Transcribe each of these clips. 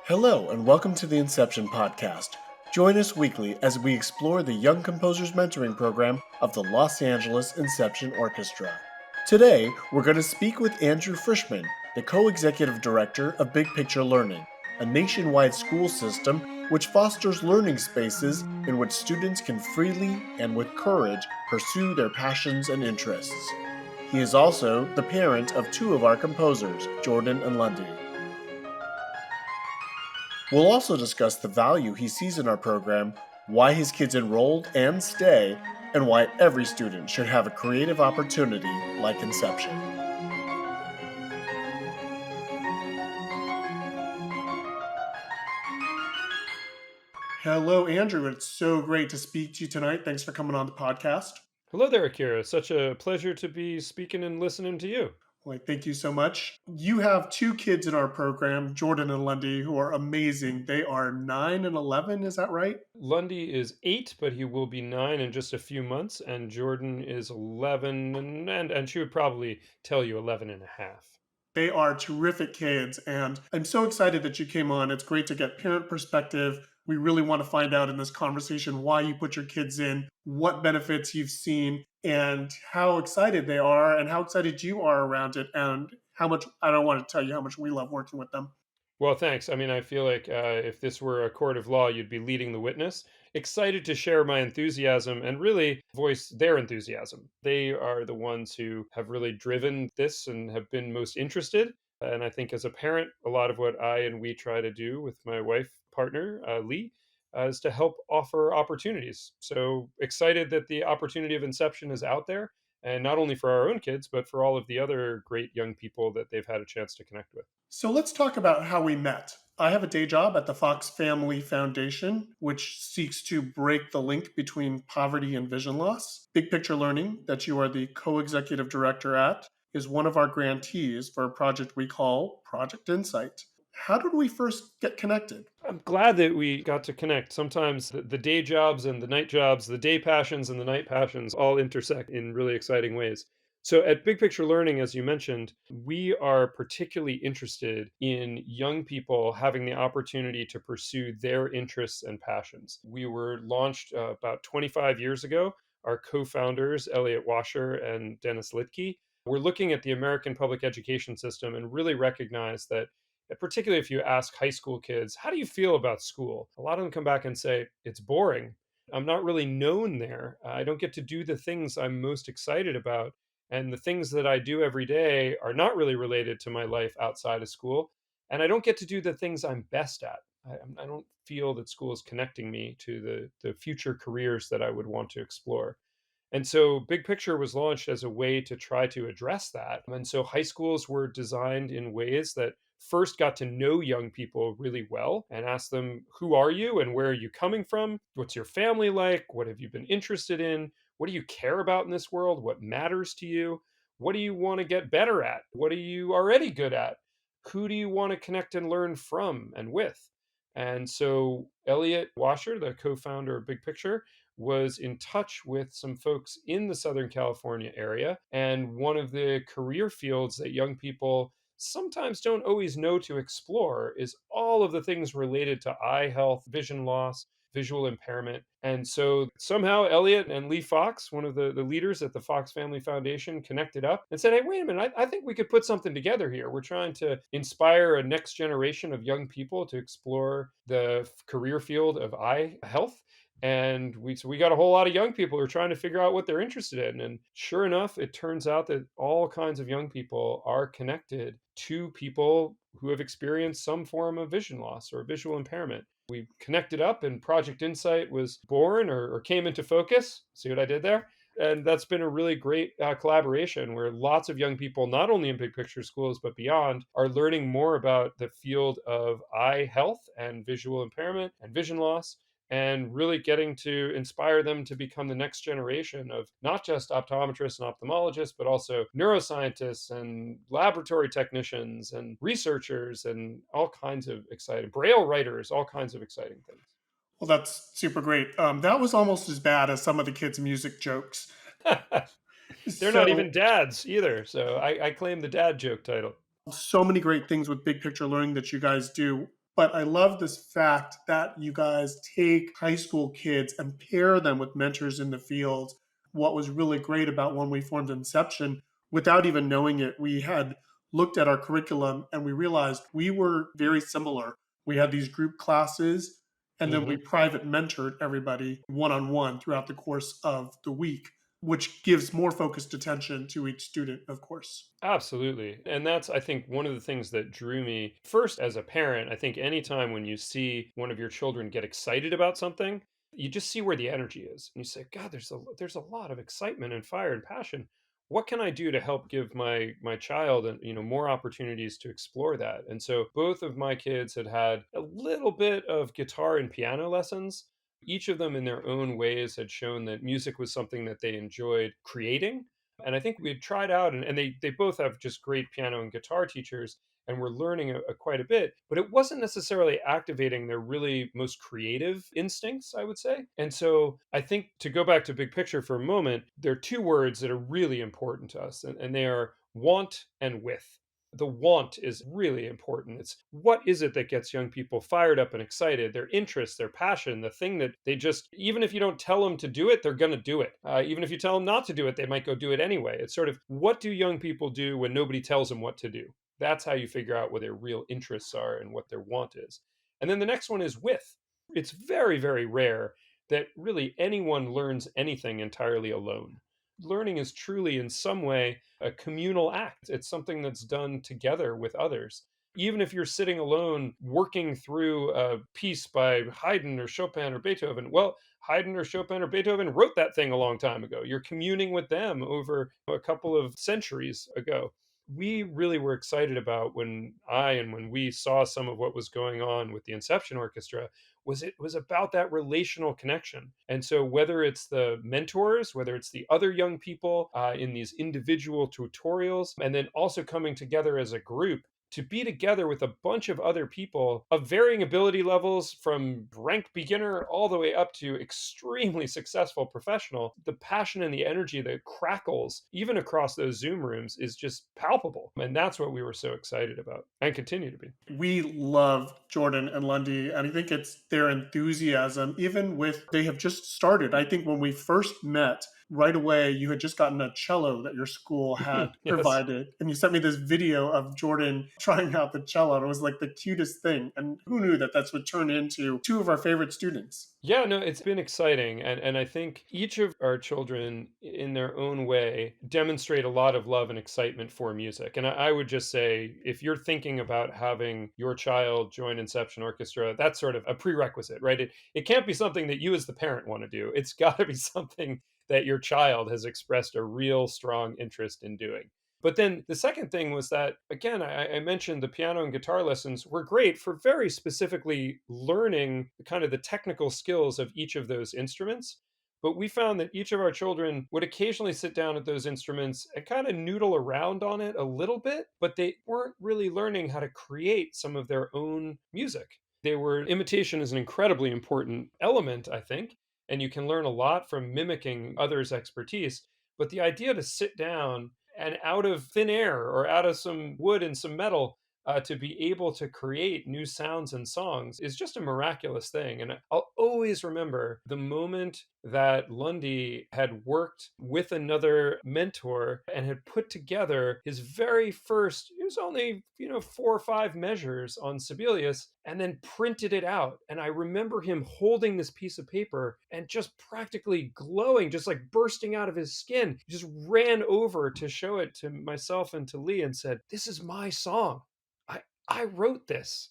Hello, and welcome to the Inception podcast. Join us weekly as we explore the Young Composers Mentoring Program of the Los Angeles Inception Orchestra. Today, we're going to speak with Andrew Frishman, the co-executive director of Big Picture Learning, a nationwide school system which fosters learning spaces in which students can freely and with courage pursue their passions and interests. He is also the parent of two of our composers, Jordan and Lundy. We'll also discuss the value he sees in our program, why his kids enrolled and stay, and why every student should have a creative opportunity like Inception. Hello, Andrew. It's so great to speak to you tonight. Thanks for coming on the podcast. Hello there, Akira. Such a pleasure to be speaking and listening to you. Well, thank you so much. You have two kids in our program, Jordan and Lundy, who are amazing. They are 9 and 11, is that right? Lundy is 8, but he will be 9 in just a few months, and Jordan is 11, and she would probably tell you 11 and a half. They are terrific kids, and I'm so excited that you came on. It's great to get parent perspective. We really want to find out in this conversation why you put your kids in, what benefits you've seen, and how excited they are, and how excited you are around it, and how much, I don't want to tell you how much we love working with them. Well, thanks. I mean, I feel like if this were a court of law, you'd be leading the witness. Excited to share my enthusiasm and really voice their enthusiasm. They are the ones who have really driven this and have been most interested. And I think as a parent, a lot of what I and we try to do with my wife partner, Lee, is to help offer opportunities. So excited that the opportunity of Inception is out there. And not only for our own kids, but for all of the other great young people that they've had a chance to connect with. So let's talk about how we met. I have a day job at the Fox Family Foundation, which seeks to break the link between poverty and vision loss. Big Picture Learning, that you are the co-executive director at, is one of our grantees for a project we call Project Insight. How did we first get connected? I'm glad that we got to connect. Sometimes the day jobs and the night jobs, the day passions and the night passions all intersect in really exciting ways. So, at Big Picture Learning, as you mentioned, we are particularly interested in young people having the opportunity to pursue their interests and passions. We were launched about 25 years ago. Our co founders, Elliot Washer and Dennis Litke, were looking at the American public education system and really recognized that particularly if you ask high school kids, how do you feel about school? A lot of them come back and say, it's boring. I'm not really known there. I don't get to do the things I'm most excited about. And the things that I do every day are not really related to my life outside of school. And I don't get to do the things I'm best at. I don't feel that school is connecting me to the future careers that I would want to explore. And so Big Picture was launched as a way to try to address that. And so high schools were designed in ways that first got to know young people really well and ask them, who are you and where are you coming from? What's your family like? What have you been interested in? What do you care about in this world? What matters to you? What do you want to get better at? What are you already good at? Who do you want to connect and learn from and with? And so Elliot Washer, the co-founder of Big Picture, was in touch with some folks in the Southern California area. And one of the career fields that young people sometimes don't always know to explore is all of the things related to eye health, vision loss, visual impairment. And so somehow Elliot and Lee Fox, one of the leaders at the Fox Family Foundation, connected up and said, hey, wait a minute, I think we could put something together here. We're trying to inspire a next generation of young people to explore the career field of eye health. And we got a whole lot of young people who are trying to figure out what they're interested in. And sure enough, it turns out that all kinds of young people are connected to people who have experienced some form of vision loss or visual impairment. We connected up and Project Insight was born or came into focus. See what I did there? And that's been a really great collaboration where lots of young people, not only in big picture schools, but beyond, are learning more about the field of eye health and visual impairment and vision loss, and really getting to inspire them to become the next generation of not just optometrists and ophthalmologists, but also neuroscientists and laboratory technicians and researchers and all kinds of exciting braille writers, all kinds of exciting things. Well, that's super great. That was almost as bad as some of the kids' music jokes. They're not even So, dads either. So I claim the dad joke title. so many great things with Big Picture Learning that you guys do. But I love this fact that you guys take high school kids and pair them with mentors in the field. What was really great about when we formed Inception, without even knowing it, we had looked at our curriculum and we realized we were very similar. We had these group classes, and then we Hmm. private mentored everybody one on one throughout the course of the week, which gives more focused attention to each student, of course. Absolutely. And that's, I think, one of the things that drew me first as a parent. I think anytime when you see one of your children get excited about something, you just see where the energy is. And you say, God, there's a lot of excitement and fire and passion. What can I do to help give my child and more opportunities to explore that? And so both of my kids had a little bit of guitar and piano lessons. Each of them in their own ways had shown that music was something that they enjoyed creating, and I think we had tried out, and they both have just great piano and guitar teachers, and we're learning quite a bit. But it wasn't necessarily activating their really most creative instincts, I would say. And so I think to go back to big picture for a moment, there are two words that are really important to us, and they are want and with. The want is really important. It's what is it that gets young people fired up and excited, their interest, their passion, the thing that they just, even if you don't tell them to do it, they're going to do it. Even if you tell them not to do it, they might go do it anyway. It's sort of what do young people do when nobody tells them what to do? That's how you figure out what their real interests are and what their want is. And then the next one is with. It's very, very rare that really anyone learns anything entirely alone. Learning is truly, in some way, a communal act. It's something that's done together with others. Even if you're sitting alone working through a piece by Haydn or Chopin or Beethoven, well, Haydn or Chopin or Beethoven wrote that thing a long time ago. You're communing with them over a couple of centuries ago. We really were excited about when we saw some of what was going on with the Inception Orchestra, was it was about that relational connection. And so whether it's the mentors, whether it's the other young people in these individual tutorials, and then also coming together as a group to be together with a bunch of other people of varying ability levels, from rank beginner all the way up to extremely successful professional, the passion and the energy that crackles even across those Zoom rooms is just palpable. And that's what we were so excited about and continue to be. We love Jordan and Lundy, and I think it's their enthusiasm, even with they have just started. I think when we first met, right away, you had just gotten a cello that your school had Yes. provided. And you sent me this video of Jordan trying out the cello. And it was like the cutest thing. And who knew that that's what turned into two of our favorite students? Yeah, no, it's been exciting. And I think each of our children, in their own way, demonstrate a lot of love and excitement for music. And I would just say, if you're thinking about having your child join Inception Orchestra, that's sort of a prerequisite, right? It can't be something that you as the parent want to do. It's got to be something that your child has expressed a real strong interest in doing. But then the second thing was that, again, I mentioned the piano and guitar lessons were great for very specifically learning kind of the technical skills of each of those instruments. But we found that each of our children would occasionally sit down at those instruments and kind of noodle around on it a little bit, but they weren't really learning how to create some of their own music. Imitation is an incredibly important element, I think, and you can learn a lot from mimicking others' expertise. But the idea to sit down and out of thin air or out of some wood and some metal to be able to create new sounds and songs is just a miraculous thing. And I'll always remember the moment that Lundy had worked with another mentor and had put together his very first, it was only, 4 or 5 measures on Sibelius, and then printed it out. And I remember him holding this piece of paper and just practically glowing, just like bursting out of his skin. He just ran over to show it to myself and to Lee and said, "This is my song. I wrote this."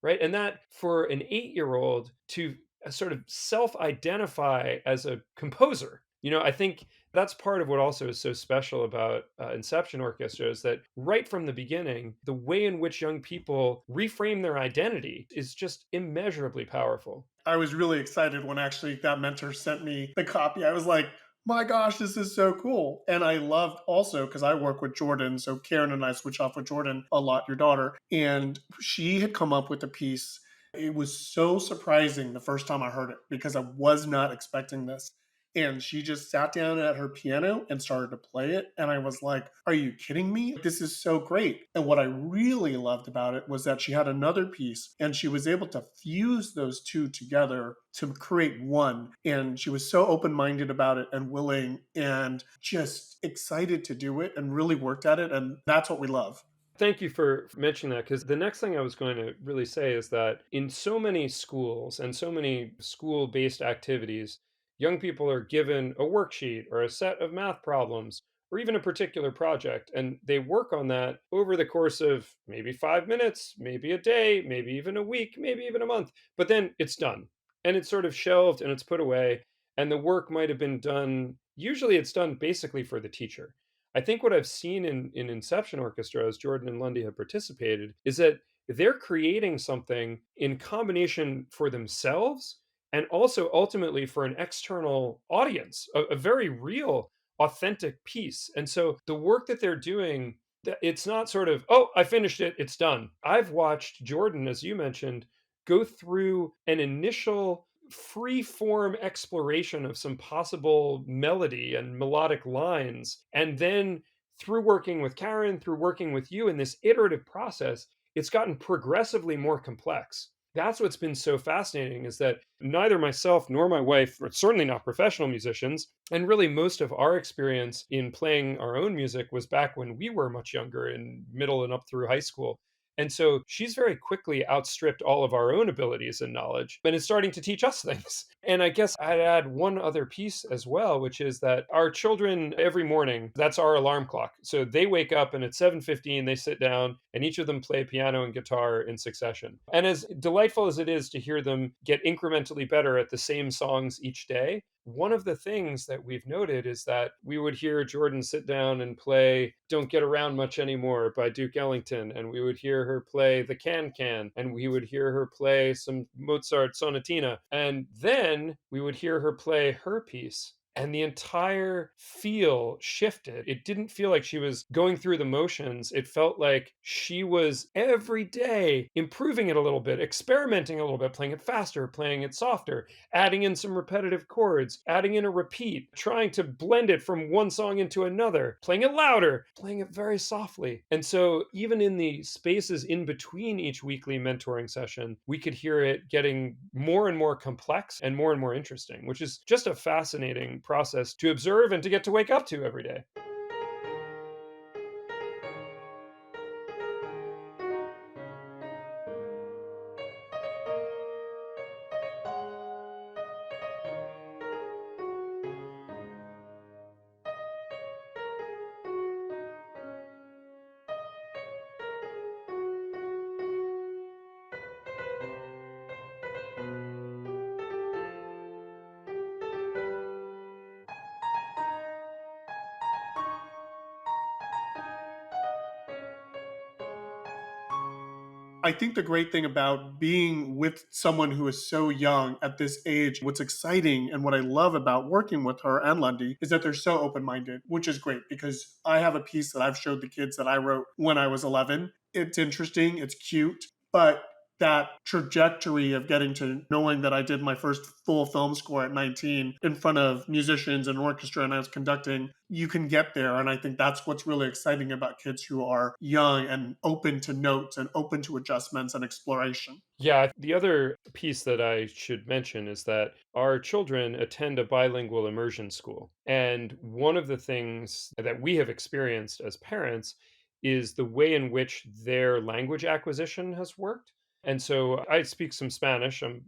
Right. And that for an 8-year-old to sort of self identify as a composer, I think that's part of what also is so special about Inception Orchestra is that right from the beginning, the way in which young people reframe their identity is just immeasurably powerful. I was really excited when actually that mentor sent me the copy. I was like, my gosh, this is so cool. And I loved also, because I work with Jordan, so Karen and I switch off with Jordan a lot, your daughter, and she had come up with a piece. It was so surprising the first time I heard it because I was not expecting this. And she just sat down at her piano and started to play it. And I was like, are you kidding me? This is so great. And what I really loved about it was that she had another piece and she was able to fuse those two together to create one. And she was so open minded about it and willing and just excited to do it and really worked at it. And that's what we love. Thank you for mentioning that, because the next thing I was going to really say is that in so many schools and so many school based activities, young people are given a worksheet or a set of math problems or even a particular project, and they work on that over the course of maybe 5 minutes, maybe a day, maybe even a week, maybe even a month, but then it's done and it's sort of shelved and it's put away. And the work might have been done, usually, it's done basically for the teacher. I think what I've seen in Inception Orchestra, as Jordan and Lundy have participated, is that they're creating something in combination for themselves and also ultimately for an external audience, a very real, authentic piece. And so the work that they're doing, it's not sort of, oh, I finished it, it's done. I've watched Jordan, as you mentioned, go through an initial free form exploration of some possible melody and melodic lines. And then through working with Karen, through working with you in this iterative process, it's gotten progressively more complex. That's what's been so fascinating, is that neither myself nor my wife are certainly not professional musicians. And really, most of our experience in playing our own music was back when we were much younger, in middle and up through high school. And so she's very quickly outstripped all of our own abilities and knowledge and is starting to teach us things. And I guess I'd add one other piece as well, which is that our children every morning, that's our alarm clock. So they wake up and at 7:15 they sit down and each of them play piano and guitar in succession. And as delightful as it is to hear them get incrementally better at the same songs each day, one of the things that we've noted is that we would hear Jordan sit down and play Don't Get Around Much Anymore by Duke Ellington, and we would hear her play The Can Can, and we would hear her play some Mozart sonatina, and then we would hear her play her piece. And the entire feel shifted. It didn't feel like she was going through the motions. It felt like she was every day improving it a little bit, experimenting a little bit, playing it faster, playing it softer, adding in some repetitive chords, adding in a repeat, trying to blend it from one song into another, playing it louder, playing it very softly. And so, even in the spaces in between each weekly mentoring session, we could hear it getting more and more complex and more interesting, which is just a fascinating process to observe and to get to wake up to every day. I think the great thing about being with someone who is so young at this age, what's exciting and what I love about working with her and Lundy is that they're so open minded, which is great because I have a piece that I've showed the kids that I wrote when I was 11. It's interesting, it's cute, but that trajectory of getting to knowing that I did my first full film score at 19 in front of musicians and orchestra and I was conducting, you can get there. And I think that's what's really exciting about kids who are young and open to notes and open to adjustments and exploration. Yeah, the other piece that I should mention is that our children attend a bilingual immersion school. And one of the things that we have experienced as parents is the way in which their language acquisition has worked. And so I speak some Spanish. I'm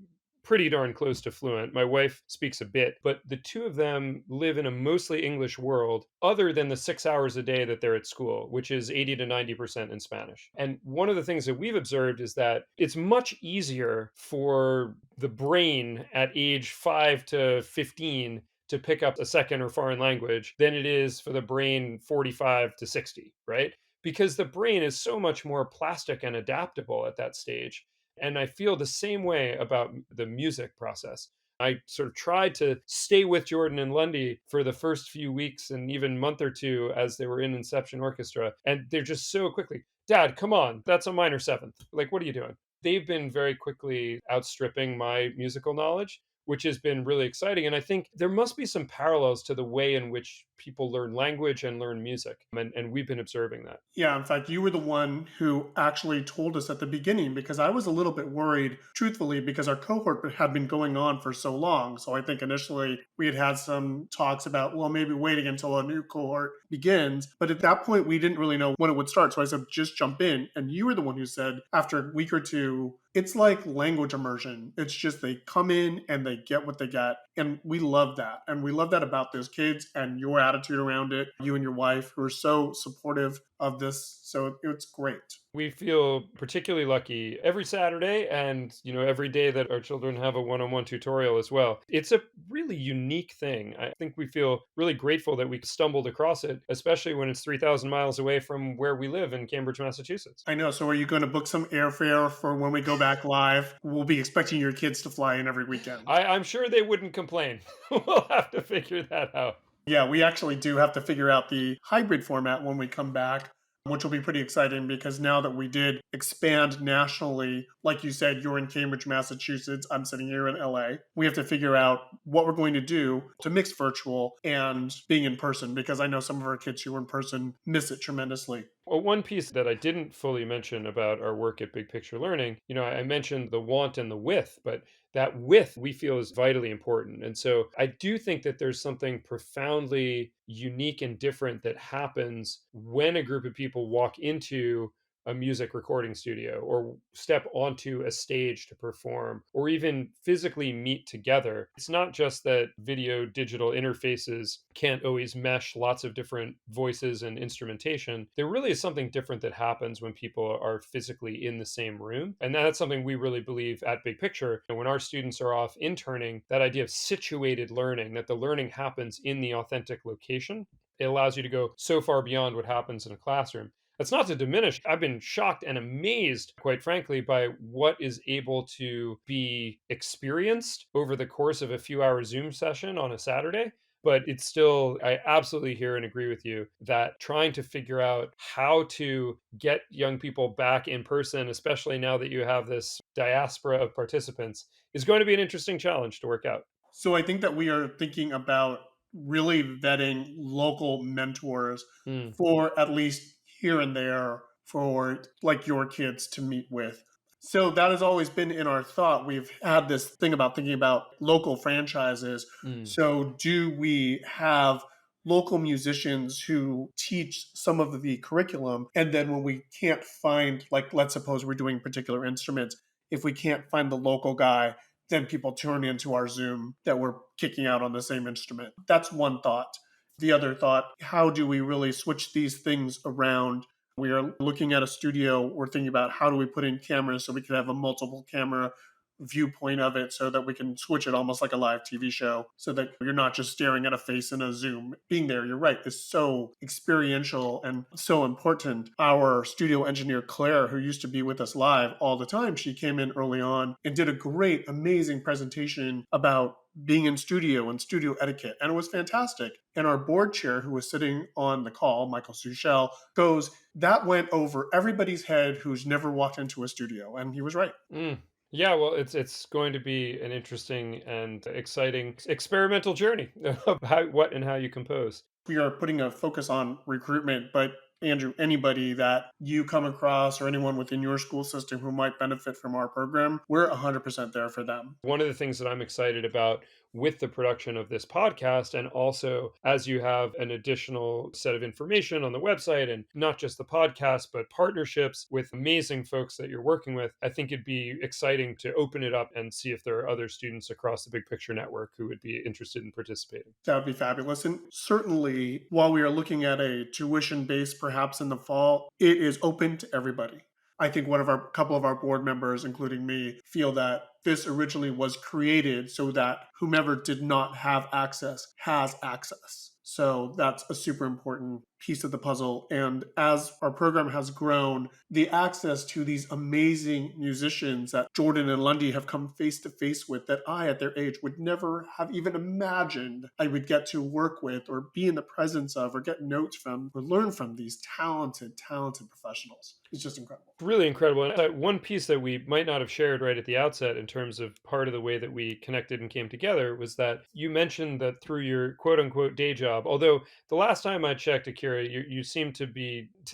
pretty darn close to fluent. My wife speaks a bit, but the two of them live in a mostly English world, other than the 6 hours a day that they're at school, which is 80 to 90% in Spanish. And one of the things that we've observed is that it's much easier for the brain at age 5 to 15 to pick up a second or foreign language than it is for the brain 45 to 60, right? Because the brain is so much more plastic and adaptable at that stage. And I feel the same way about the music process. I sort of tried to stay with Jordan and Lundy for the first few weeks and even month or two as they were in Inception Orchestra. And they're just so quickly, Dad, come on, that's a minor seventh. Like, what are you doing? They've been very quickly outstripping my musical knowledge, which has been really exciting. And I think there must be some parallels to the way in which people learn language and learn music. And we've been observing that. Yeah, in fact, you were the one who actually told us at the beginning because I was a little bit worried, truthfully, because our cohort had been going on for so long. So I think initially we had had some talks about, well, maybe waiting until a new cohort begins. But at that point, we didn't really know when it would start. So I said, just jump in. And you were the one who said, after a week or two, it's like language immersion. It's just they come in and they get what they get. And we love that. And we love that about those kids and your attitude around it. You and your wife who are so supportive of this. So it's great. We feel particularly lucky every Saturday and, every day that our children have a one-on-one tutorial as well. It's a really unique thing. I think we feel really grateful that we stumbled across it, especially when it's 3,000 miles away from where we live in Cambridge, Massachusetts. I know. So are you going to book some airfare for when we go back live? We'll be expecting your kids to fly in every weekend. I'm sure they wouldn't complain. We'll have to figure that out. Yeah, we actually do have to figure out the hybrid format when we come back, which will be pretty exciting because now that we did expand nationally, like you said, you're in Cambridge, Massachusetts, I'm sitting here in LA, we have to figure out what we're going to do to mix virtual and being in person because I know some of our kids who are in person miss it tremendously. Well, one piece that I didn't fully mention about our work at Big Picture Learning, I mentioned the want and the width, but that width we feel is vitally important. And so I do think that there's something profoundly unique and different that happens when a group of people walk into a music recording studio or step onto a stage to perform or even physically meet together. It's not just that video digital interfaces can't always mesh lots of different voices and instrumentation. There really is something different that happens when people are physically in the same room. And that's something we really believe at Big Picture. And when our students are off interning, that idea of situated learning, that the learning happens in the authentic location, it allows you to go so far beyond what happens in a classroom. That's not to diminish. I've been shocked and amazed, quite frankly, by what is able to be experienced over the course of a few hour Zoom session on a Saturday. But it's still, I absolutely hear and agree with you that trying to figure out how to get young people back in person, especially now that you have this diaspora of participants, is going to be an interesting challenge to work out. So I think that we are thinking about really vetting local mentors Mm, for at least here and there for like your kids to meet with. So that has always been in our thought. We've had this thing about thinking about local franchises. mm, So do we have local musicians who teach some of the curriculum? And then when we can't find, like, let's suppose we're doing particular instruments, if we can't find the local guy, then people turn into our Zoom that we're kicking out on the same instrument. That's one thought. The other thought, how do we really switch these things around? We are looking at a studio. We're thinking about how do we put in cameras so we can have a multiple camera viewpoint of it so that we can switch it almost like a live TV show so that you're not just staring at a face in a Zoom. Being there, you're right, is so experiential and so important. Our studio engineer, Claire, who used to be with us live all the time, she came in early on and did a great, amazing presentation about being in studio and studio etiquette. And it was fantastic. And our board chair, who was sitting on the call, Michael Suchel, goes, that went over everybody's head who's never walked into a studio. And he was right. mm. Yeah, well, it's going to be an interesting and exciting experimental journey of what and how you compose. We are putting a focus on recruitment, but Andrew, anybody that you come across or anyone within your school system who might benefit from our program, we're 100% there for them. One of the things that I'm excited about with the production of this podcast, and also as you have an additional set of information on the website, and not just the podcast, but partnerships with amazing folks that you're working with, I think it'd be exciting to open it up and see if there are other students across the Big Picture Network who would be interested in participating. That would be fabulous. And certainly, while we are looking at a tuition base perhaps in the fall, it is open to everybody. I think couple of our board members, including me, feel that this originally was created so that whomever did not have access has access. So that's a super important piece of the puzzle. And as our program has grown, the access to these amazing musicians that Jordan and Lundy have come face to face with that I, at their age, would never have even imagined I would get to work with or be in the presence of or get notes from or learn from these talented, talented professionals. It's just incredible. Really incredible. And one piece that we might not have shared right at the outset in terms of part of the way that we connected and came together was that you mentioned that through your quote unquote day job, although the last time I checked, Akira, you seem to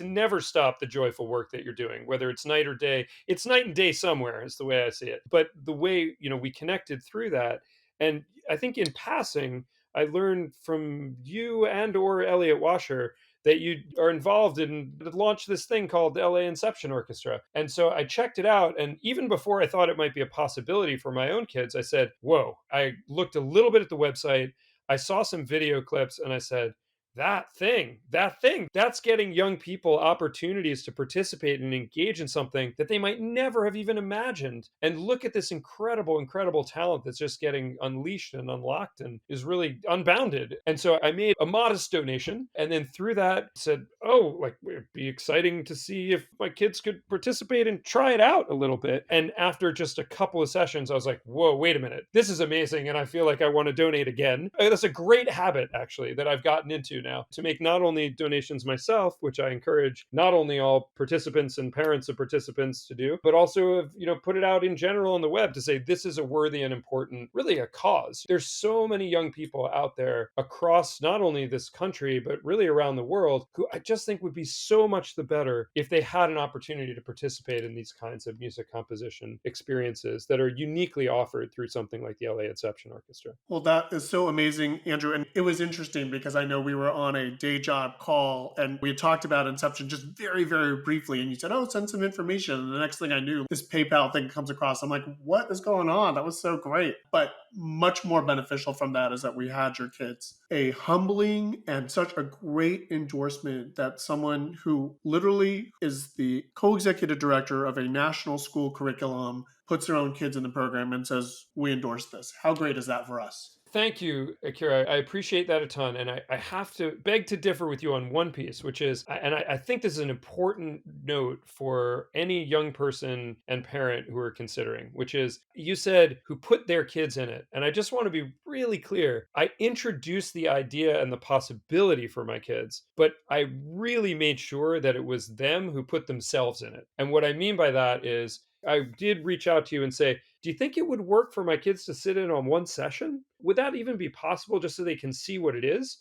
never stop the joyful work that you're doing, whether it's night or day. It's night and day somewhere, is the way I see it. But the way, we connected through that. And I think in passing, I learned from you and or Elliot Washer that you are involved in launch this thing called the LA Inception Orchestra. And so I checked it out. And even before I thought it might be a possibility for my own kids, I said, whoa, I looked a little bit at the website. I saw some video clips and I said, that's getting young people opportunities to participate and engage in something that they might never have even imagined. And look at this incredible, incredible talent that's just getting unleashed and unlocked and is really unbounded. And so I made a modest donation. And then through that said, oh, like it'd be exciting to see if my kids could participate and try it out a little bit. And after just a couple of sessions, I was like, whoa, wait a minute. This is amazing. And I feel like I want to donate again. That's a great habit, actually, that I've gotten into now to make not only donations myself, which I encourage not only all participants and parents of participants to do, but also have, put it out in general on the web to say this is a worthy and important, really a cause. There's so many young people out there across not only this country, but really around the world who I just think would be so much the better if they had an opportunity to participate in these kinds of music composition experiences that are uniquely offered through something like the LA Inception Orchestra. Well, that is so amazing, Andrew. And it was interesting because I know we were on a day job call and we had talked about Inception just very, very briefly. And you said, oh, send some information. And the next thing I knew, this PayPal thing comes across. I'm like, what is going on? That was so great. But much more beneficial from that is that we had your kids. A humbling and such a great endorsement that someone who literally is the co-executive director of a national school curriculum puts their own kids in the program and says, we endorse this. How great is that for us? Thank you, Akira. I appreciate that a ton. And I have to beg to differ with you on one piece, which is, and I think this is an important note for any young person and parent who are considering, which is you said who put their kids in it. And I just want to be really clear. I introduced the idea and the possibility for my kids, but I really made sure that it was them who put themselves in it. And what I mean by that is, I did reach out to you and say, do you think it would work for my kids to sit in on one session? Would that even be possible just so they can see what it is?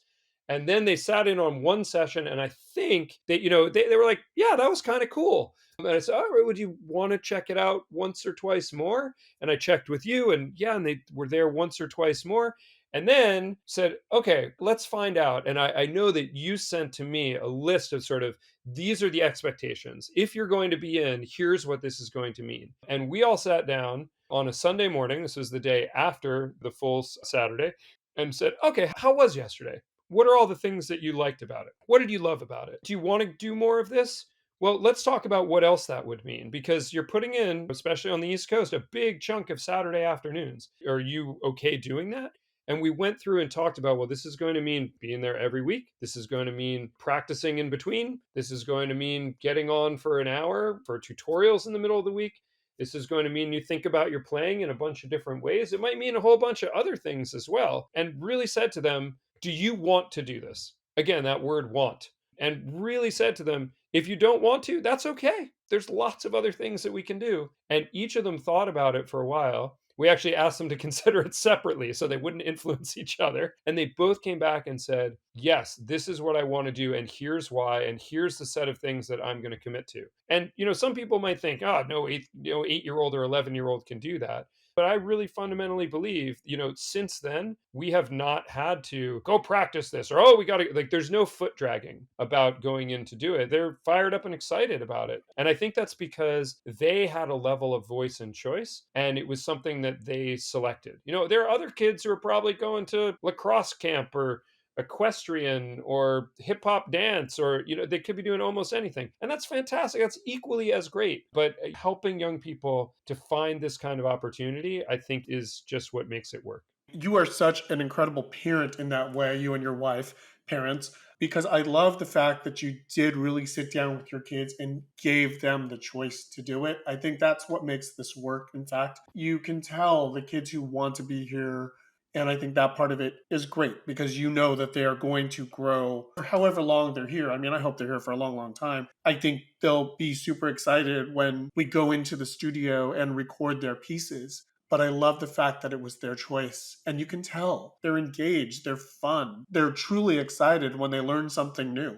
And then they sat in on one session, and I think that, they were like, yeah, that was kind of cool. And I said, all right, would you want to check it out once or twice more? And I checked with you, and yeah, and they were there once or twice more. And then said, okay, let's find out. And I know that you sent to me a list of sort of these are the expectations. If you're going to be in, here's what this is going to mean. And we all sat down on a Sunday morning. This was the day after the full Saturday, and said, okay, how was yesterday? What are all the things that you liked about it? What did you love about it? Do you want to do more of this? Well, let's talk about what else that would mean, because you're putting in, especially on the East Coast, a big chunk of Saturday afternoons. Are you okay doing that? And we went through and talked about, well, this is going to mean being there every week. This is going to mean practicing in between. This is going to mean getting on for an hour for tutorials in the middle of the week. This is going to mean you think about your playing in a bunch of different ways. It might mean a whole bunch of other things as well. And really said to them, do you want to do this? Again, that word want. And really said to them, if you don't want to, that's okay. There's lots of other things that we can do. And each of them thought about it for a while. We actually asked them to consider it separately so they wouldn't influence each other. And they both came back and said, yes, this is what I want to do. And here's why. And here's the set of things that I'm going to commit to. And, some people might think, oh, no, 8-year-old or 11-year-old can do that. But I really fundamentally believe, since then, we have not had to go practice this or, oh, we got to, like, there's no foot dragging about going in to do it. They're fired up and excited about it. And I think that's because they had a level of voice and choice, and it was something that they selected. There are other kids who are probably going to lacrosse camp or equestrian or hip hop dance, or they could be doing almost anything, and that's fantastic. That's equally as great. But helping young people to find this kind of opportunity, I think, is just what makes it work. You are such an incredible parent in that way, you and your wife, parents. because I love the fact that you did really sit down with your kids and gave them the choice to do it. I think that's what makes this work. In fact, you can tell the kids who want to be here. And I think that part of it is great because you know that they are going to grow for however long they're here. I mean, I hope they're here for a long, long time. I think they'll be super excited when we go into the studio and record their pieces. But I love the fact that it was their choice. And you can tell they're engaged, they're fun, they're truly excited when they learn something new.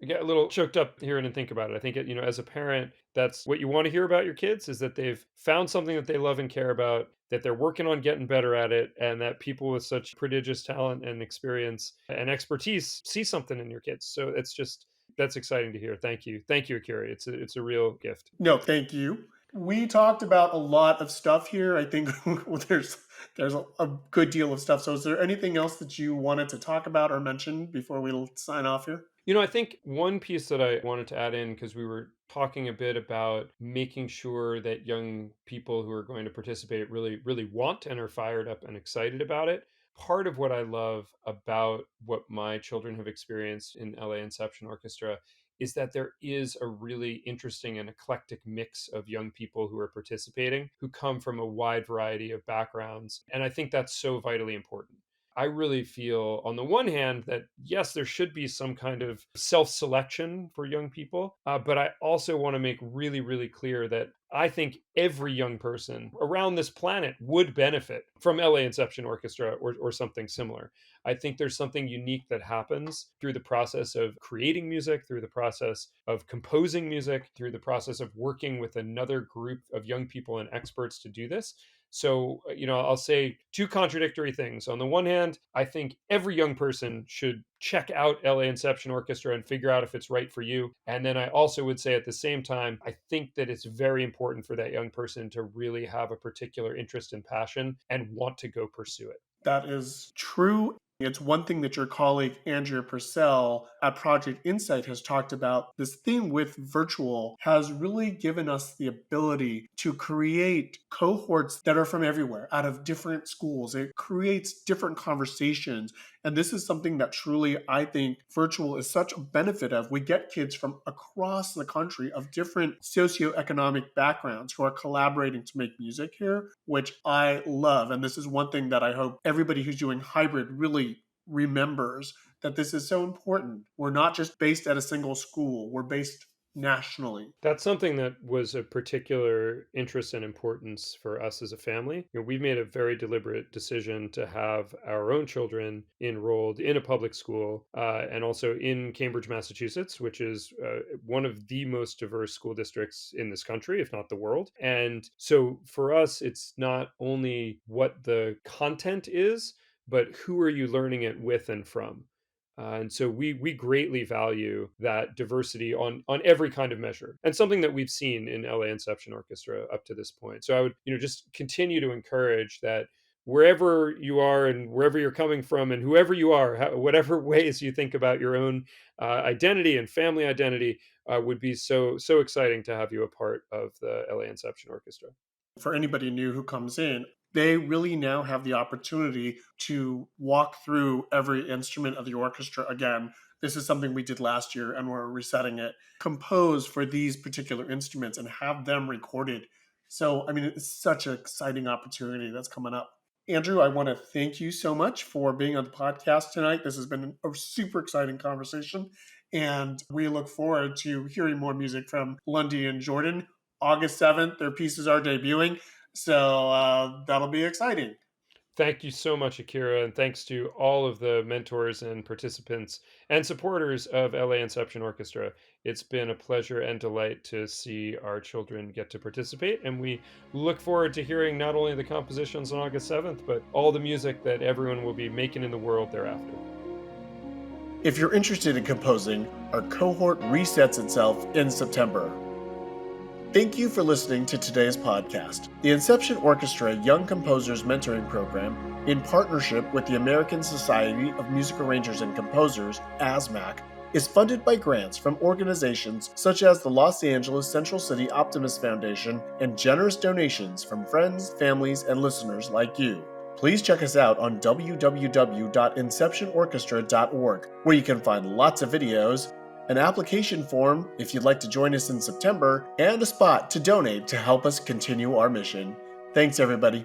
I get a little choked up hearing and think about it. I think as a parent, that's what you want to hear about your kids is that they've found something that they love and care about, that they're working on getting better at it, and that people with such prodigious talent and experience and expertise see something in your kids. So that's exciting to hear. Thank you, Akira. It's a real gift. No, thank you. We talked about a lot of stuff here. I think there's a good deal of stuff. So is there anything else that you wanted to talk about or mention before we sign off here? I think one piece that I wanted to add in, because we were talking a bit about making sure that young people who are going to participate really, really want and are fired up and excited about it. Part of what I love about what my children have experienced in LA Inception Orchestra is that there is a really interesting and eclectic mix of young people who are participating who come from a wide variety of backgrounds. And I think that's so vitally important. I really feel, on the one hand, that yes, there should be some kind of self selection for young people. But I also want to make really, really clear that I think every young person around this planet would benefit from LA Inception Orchestra or something similar. I think there's something unique that happens through the process of creating music, through the process of composing music, through the process of working with another group of young people and experts to do this. So, I'll say two contradictory things. On the one hand, I think every young person should check out LA Inception Orchestra and figure out if it's right for you. And then I also would say at the same time, I think that it's very important for that young person to really have a particular interest and passion and want to go pursue it. That is true. It's one thing that your colleague Andrea Purcell at Project Insight has talked about. This thing with virtual has really given us the ability to create cohorts that are from everywhere, out of different schools. It creates different conversations. And this is something that truly I think virtual is such a benefit of. We get kids from across the country of different socioeconomic backgrounds who are collaborating to make music here, which I love. And this is one thing that I hope everybody who's doing hybrid really remembers, that this is so important. We're not just based at a single school, we're based nationally. That's something that was a particular interest and importance for us as a family. We've made a very deliberate decision to have our own children enrolled in a public school and also in Cambridge, Massachusetts, which is one of the most diverse school districts in this country, if not the world. And so for us, it's not only what the content is, but who are you learning it with and from? And so we greatly value that diversity on every kind of measure, and something that we've seen in LA Inception Orchestra up to this point. So I would just continue to encourage that wherever you are and wherever you're coming from and whoever you are, whatever ways you think about your own identity and family identity, would be so exciting to have you a part of the LA Inception Orchestra. For anybody new who comes in, they really now have the opportunity to walk through every instrument of the orchestra again. This is something we did last year and we're resetting it. Compose for these particular instruments and have them recorded. So, I mean, it's such an exciting opportunity that's coming up. Andrew, I want to thank you so much for being on the podcast tonight. This has been a super exciting conversation, and we look forward to hearing more music from Lundy and Jordan. August 7th, their pieces are debuting, so that'll be exciting. Thank you so much, Akira, and thanks to all of the mentors and participants and supporters of LA Inception Orchestra. It's been a pleasure and delight to see our children get to participate, and we look forward to hearing not only the compositions on August 7th, but all the music that everyone will be making in the world thereafter. If you're interested in composing, our cohort resets itself in September. Thank you for listening to today's podcast. The Inception Orchestra Young Composers Mentoring Program, in partnership with the American Society of Music Arrangers and Composers, ASMAC, is funded by grants from organizations such as the Los Angeles Central City Optimist Foundation and generous donations from friends, families, and listeners like you. please check us out on www.inceptionorchestra.org, where you can find lots of videos, an application form if you'd like to join us in September, and a spot to donate to help us continue our mission. Thanks, everybody.